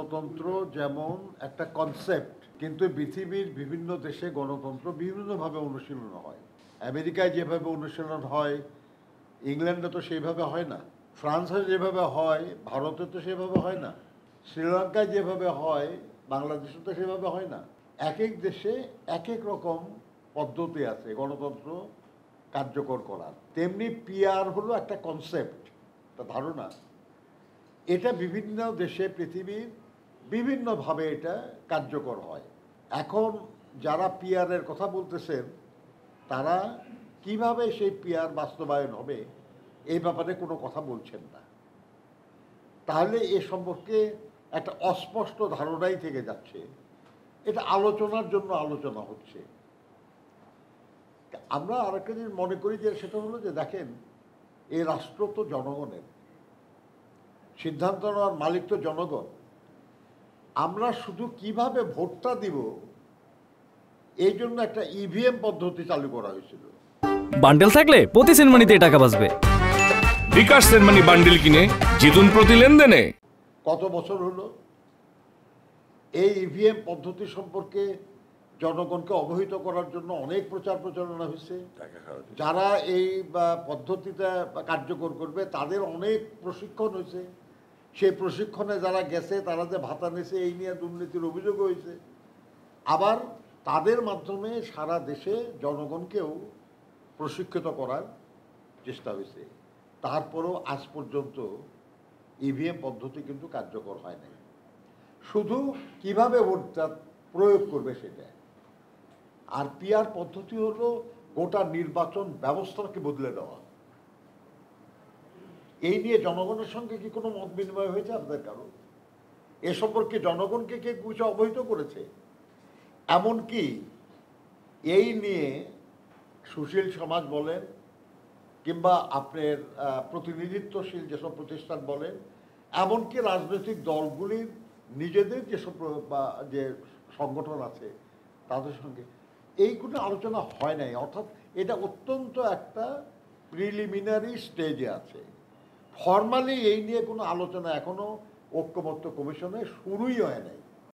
গণতন্ত্র যেমন একটা কনসেপ্ট, কিন্তু পৃথিবীর বিভিন্ন দেশে গণতন্ত্র বিভিন্নভাবে অনুশীলন হয়। আমেরিকায় যেভাবে অনুশীলন হয়, ইংল্যান্ডে তো সেইভাবে হয় না। ফ্রান্সে যেভাবে হয়, ভারতে তো সেভাবে হয় না। শ্রীলঙ্কায় যেভাবে হয়, বাংলাদেশে তো সেভাবে হয় না। এক এক দেশে এক এক রকম পদ্ধতি আছে গণতন্ত্র কার্যকর করার। তেমনি পিআর হলো একটা কনসেপ্ট, একটা ধারণা। এটা বিভিন্ন দেশে পৃথিবীর বিভিন্নভাবে এটা কার্যকর হয়। এখন যারা পিআরের কথা বলতেছেন, তারা কিভাবে সেই পিআর বাস্তবায়ন হবে এই ব্যাপারে কোনো কথা বলছেন না। তাহলে এ সম্পর্কে একটা অস্পষ্ট ধারণাই থেকে যাচ্ছে। এটা আলোচনার জন্য আলোচনা হচ্ছে। আমরা আরেকটা জিনিস মনে করি যে সেটা হলো যে দেখেন, এই রাষ্ট্র তো জনগণের, সিদ্ধান্ত নেওয়ার মালিক তো জনগণ। আমরা শুধু কিভাবে ভোটটা দিব এই জন্য একটা ইভিএম পদ্ধতি চালু করা হয়েছিল। বান্ডেল থাকলে প্রতি সেনমানিতে টাকা বাঁচবে। বিকাশ সেনমানি বান্ডেল কিনে জিতুন প্রতি লেনদেনে। কত বছর হলো এই ইভিএম পদ্ধতি সম্পর্কে জনগণকে অবহিত করার জন্য অনেক প্রচার প্রচারণা হয়েছে। যারা এই পদ্ধতিটা কার্যকর করবে তাদের অনেক প্রশিক্ষণ হয়েছে। সেই প্রশিক্ষণে যারা গেছে তারা যে ভাতা নিয়েছে এই নিয়ে দুর্নীতির অভিযোগ হয়েছে। আবার তাদের মাধ্যমে সারা দেশে জনগণকেও প্রশিক্ষিত করার চেষ্টা হয়েছে। তারপরেও আজ পর্যন্ত ইভিএম পদ্ধতি কিন্তু কার্যকর হয় নাই। শুধু কিভাবে ভোটটা প্রয়োগ করবে সেটা। আর পিআর পদ্ধতি হলো গোটা নির্বাচন ব্যবস্থাকে বদলে দেওয়া। এই নিয়ে জনগণের সঙ্গে কি কোনো মত বিনিময় হয়েছে আপনাদের কারো? এ সম্পর্কে জনগণকে কে কিছু অবহিত করেছে? এমনকি এই নিয়ে সুশীল সমাজ বলেন কিংবা আপনার প্রতিনিধিত্বশীল যেসব প্রতিষ্ঠান বলেন, এমনকি রাজনৈতিক দলগুলির নিজেদের যেসব যে সংগঠন আছে তাদের সঙ্গে এইগুলো আলোচনা হয় নাই। অর্থাৎ এটা অত্যন্ত একটা প্রিলিমিনারি স্টেজে আছে। ফর্মালি এই নিয়ে কোনো আলোচনা এখনো ঐক্যমত্য কমিশনে শুরুই হয় নাই।